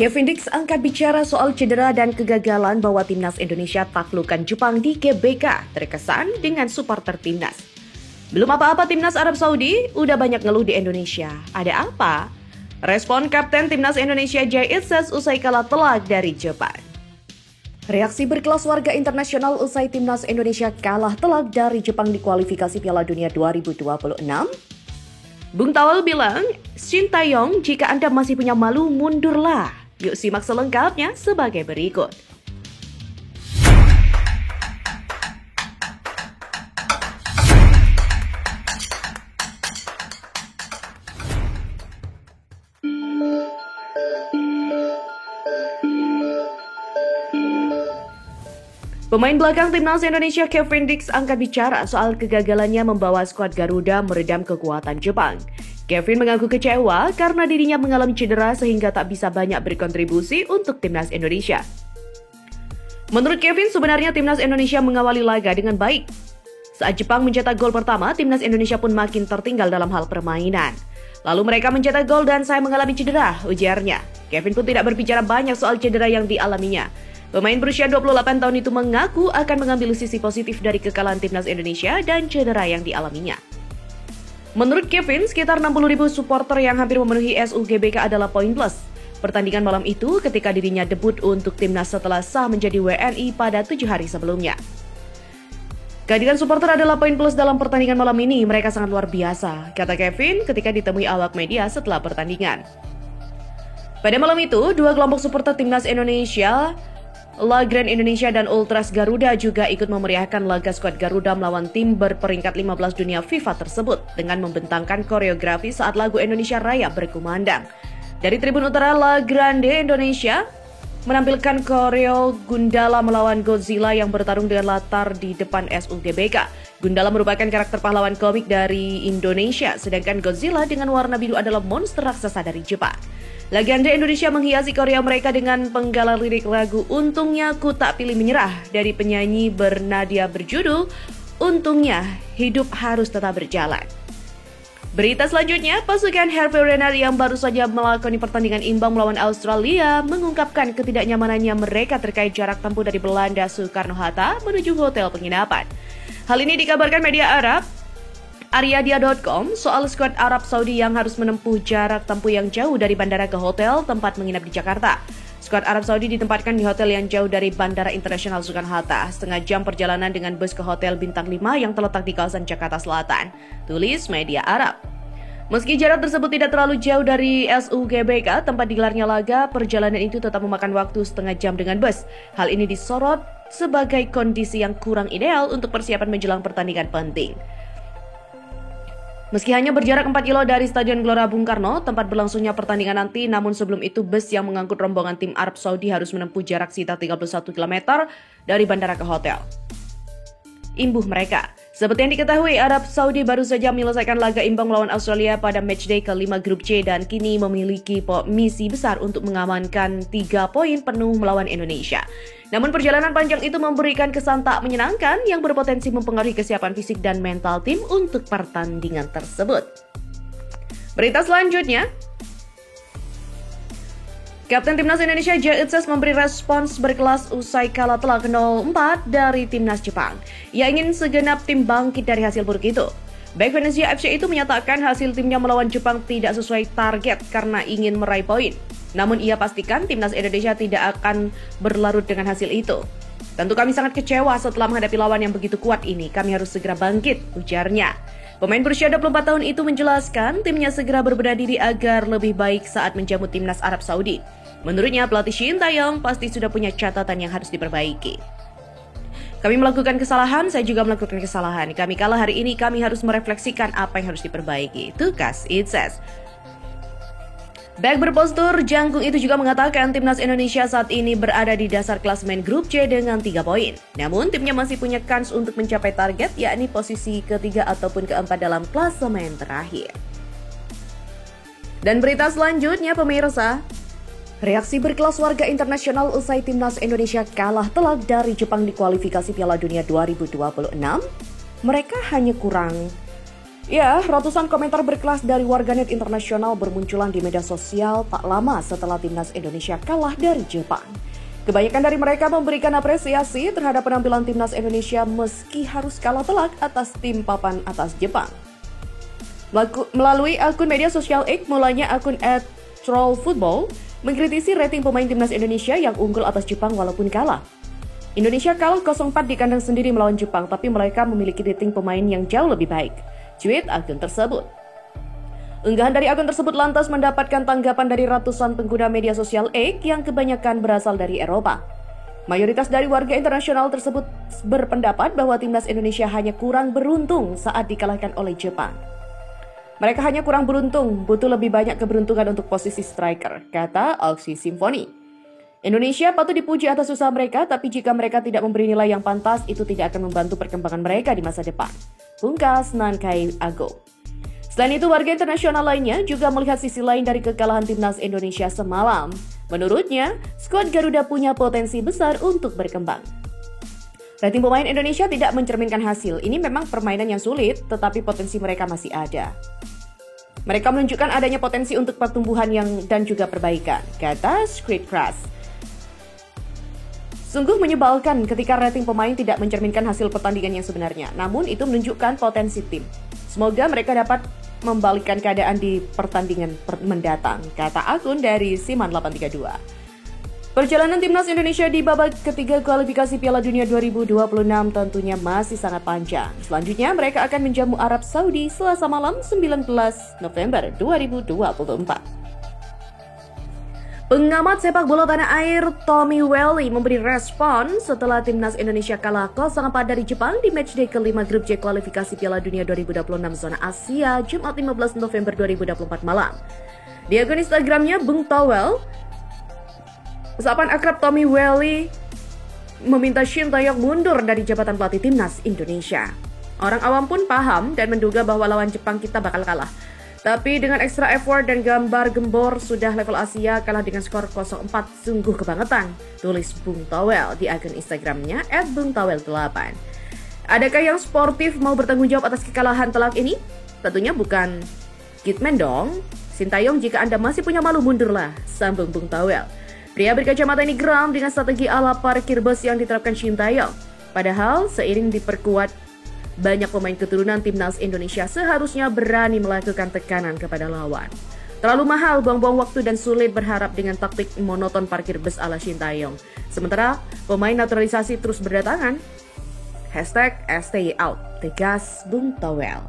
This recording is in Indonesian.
Kevin Dix angkat bicara soal cedera dan kegagalan bawa timnas Indonesia taklukkan Jepang di GBK, terkesan dengan supporter timnas. Belum apa-apa timnas Arab Saudi, udah banyak ngeluh di Indonesia. Ada apa? Respon Kapten Timnas Indonesia Jay Itzes usai kalah telak dari Jepang. Reaksi berkelas warga internasional usai timnas Indonesia kalah telak dari Jepang di kualifikasi Piala Dunia 2026. Bung Tawel bilang, Shin Taeyong, jika Anda masih punya malu, mundurlah. Yuk simak selengkapnya sebagai berikut. Pemain belakang timnas Indonesia Kevin Dix angkat bicara soal kegagalannya membawa skuad Garuda meredam kekuatan Jepang. Kevin mengaku kecewa karena dirinya mengalami cedera sehingga tak bisa banyak berkontribusi untuk timnas Indonesia. Menurut Kevin, sebenarnya timnas Indonesia mengawali laga dengan baik. Saat Jepang mencetak gol pertama, timnas Indonesia pun makin tertinggal dalam hal permainan. Lalu mereka mencetak gol dan saya mengalami cedera, ujarnya. Kevin pun tidak berbicara banyak soal cedera yang dialaminya. Pemain berusia 28 tahun itu mengaku akan mengambil sisi positif dari kekalahan timnas Indonesia dan cedera yang dialaminya. Menurut Kevin, sekitar 60.000 supporter yang hampir memenuhi SUGBK adalah poin plus. Pertandingan malam itu ketika dirinya debut untuk timnas setelah sah menjadi WNI pada 7 hari sebelumnya. Kehadiran supporter adalah poin plus dalam pertandingan malam ini, mereka sangat luar biasa, kata Kevin ketika ditemui awak media setelah pertandingan. Pada malam itu, dua kelompok supporter timnas Indonesia, La Grand Indonesia dan Ultras Garuda juga ikut memeriahkan laga skuad Garuda melawan tim berperingkat 15 dunia FIFA tersebut dengan membentangkan koreografi saat lagu Indonesia Raya berkumandang. Dari tribun utara, La Grande Indonesia menampilkan koreo Gundala melawan Godzilla yang bertarung dengan latar di depan SUGBK. Gundala merupakan karakter pahlawan komik dari Indonesia, sedangkan Godzilla dengan warna biru adalah monster raksasa dari Jepang. Legenda Indonesia menghiasi koreo mereka dengan penggalan lirik lagu Untungnya Ku Tak Pilih Menyerah dari penyanyi bernadia berjudul Untungnya Hidup Harus Tetap Berjalan. Berita selanjutnya, pasukan Hervé Renard yang baru saja melakoni pertandingan imbang melawan Australia mengungkapkan ketidaknyamanannya mereka terkait jarak tempuh dari Belanda Soekarno-Hatta menuju hotel penginapan. Hal ini dikabarkan media Arab Aryadia.com soal skuad Arab Saudi yang harus menempuh jarak tempuh yang jauh dari bandara ke hotel tempat menginap di Jakarta. Skuad Arab Saudi ditempatkan di hotel yang jauh dari Bandara Internasional Soekarno-Hatta, setengah jam perjalanan dengan bus ke hotel bintang 5 yang terletak di kawasan Jakarta Selatan, tulis media Arab. Meski jarak tersebut tidak terlalu jauh dari SUGBK, tempat digelarnya laga, perjalanan itu tetap memakan waktu setengah jam dengan bus. Hal ini disorot sebagai kondisi yang kurang ideal untuk persiapan menjelang pertandingan penting. Meski hanya berjarak 4 kilo dari Stadion Gelora Bung Karno, tempat berlangsungnya pertandingan nanti, namun sebelum itu bus yang mengangkut rombongan tim Arab Saudi harus menempuh jarak sekitar 31 km dari bandara ke hotel imbuh mereka. Seperti yang diketahui, Arab Saudi baru saja menyelesaikan laga imbang melawan Australia pada matchday ke-5 grup C dan kini memiliki misi besar untuk mengamankan 3 poin penuh melawan Indonesia. Namun perjalanan panjang itu memberikan kesan tak menyenangkan yang berpotensi mempengaruhi kesiapan fisik dan mental tim untuk pertandingan tersebut. Berita selanjutnya, Kapten Timnas Indonesia Jay Itzes memberi respons berkelas usai kalah telak 0-4 dari Timnas Jepang. Ia ingin segenap tim bangkit dari hasil buruk itu. Back Venezia FC itu menyatakan hasil timnya melawan Jepang tidak sesuai target karena ingin meraih poin. Namun ia pastikan Timnas Indonesia tidak akan berlarut dengan hasil itu. Tentu kami sangat kecewa setelah menghadapi lawan yang begitu kuat ini. Kami harus segera bangkit, ujarnya. Pemain berusia 24 tahun itu menjelaskan timnya segera berbenah diri agar lebih baik saat menjamu timnas Arab Saudi. Menurutnya, pelatih Shin Taeyong pasti sudah punya catatan yang harus diperbaiki. Kami melakukan kesalahan, saya juga melakukan kesalahan. Kami kalah hari ini, kami harus merefleksikan apa yang harus diperbaiki. Tukas Itzes. Back berpostur jangkung itu juga mengatakan timnas Indonesia saat ini berada di dasar klasemen grup C dengan 3 poin. Namun timnya masih punya kans untuk mencapai target, yakni posisi ketiga ataupun keempat dalam klasemen terakhir. Dan berita selanjutnya pemirsa, reaksi berkelas warga internasional usai timnas Indonesia kalah telak dari Jepang di kualifikasi Piala Dunia 2026. Mereka hanya kurang Ya, ratusan komentar berkelas dari warganet internasional bermunculan di media sosial tak lama setelah timnas Indonesia kalah dari Jepang. Kebanyakan dari mereka memberikan apresiasi terhadap penampilan timnas Indonesia meski harus kalah telak atas tim papan atas Jepang. Melalui akun media sosial X, mulanya akun @trollfootball mengkritisi rating pemain timnas Indonesia yang unggul atas Jepang walaupun kalah. Indonesia kalah 0-4 di kandang sendiri melawan Jepang, tapi mereka memiliki rating pemain yang jauh lebih baik. Tweet akun tersebut. Unggahan dari akun tersebut lantas mendapatkan tanggapan dari ratusan pengguna media sosial X yang kebanyakan berasal dari Eropa. Mayoritas dari warga internasional tersebut berpendapat bahwa timnas Indonesia hanya kurang beruntung saat dikalahkan oleh Jepang. Mereka hanya kurang beruntung, butuh lebih banyak keberuntungan untuk posisi striker, kata Oxy Symphony. Indonesia patut dipuji atas usaha mereka, tapi jika mereka tidak memberi nilai yang pantas, itu tidak akan membantu perkembangan mereka di masa depan. Pungkas Nankai Ago. Selain itu, warga internasional lainnya juga melihat sisi lain dari kekalahan timnas Indonesia semalam. Menurutnya, skuad Garuda punya potensi besar untuk berkembang. Rating pemain Indonesia tidak mencerminkan hasil. Ini memang permainan yang sulit, tetapi potensi mereka masih ada. Mereka menunjukkan adanya potensi untuk pertumbuhan dan juga perbaikan, kata Squid Crush. Sungguh menyebalkan ketika rating pemain tidak mencerminkan hasil pertandingan yang sebenarnya. Namun itu menunjukkan potensi tim. Semoga mereka dapat membalikkan keadaan di pertandingan mendatang, kata akun dari Siman832. Perjalanan timnas Indonesia di babak ketiga kualifikasi Piala Dunia 2026 tentunya masih sangat panjang. Selanjutnya mereka akan menjamu Arab Saudi Selasa malam 19 November 2024. Pengamat sepak bola tanah air Tommy Welly memberi respon setelah timnas Indonesia kalah 0-4 dari Jepang di matchday kelima grup C kualifikasi Piala Dunia 2026 zona Asia Jumat 15 November 2024 malam. Di akun Instagramnya Bung Towel, usapan akrab Tommy Welly meminta Shin Tae-yong mundur dari jabatan pelatih timnas Indonesia. Orang awam pun paham dan menduga bahwa lawan Jepang kita bakal kalah. Tapi dengan extra effort dan gambar gembor sudah level Asia kalah dengan skor 0-4 sungguh kebangetan, tulis Bung Towel di akun Instagramnya @bungtowel8. Adakah yang sportif mau bertanggung jawab atas kekalahan telak ini? Tentunya bukan Kidman dong. Shin Tae-yong, jika Anda masih punya malu mundurlah, sambung Bung Towel. Pria berkacamata ini geram dengan strategi ala parkir bus yang diterapkan Shin Tae-yong. Padahal seiring diperkuat banyak pemain keturunan timnas Indonesia seharusnya berani melakukan tekanan kepada lawan. Terlalu mahal, buang-buang waktu dan sulit berharap dengan taktik monoton parkir bus ala Shin Tae-yong. Sementara pemain naturalisasi terus berdatangan. #STYOut, tegas Bung Towel.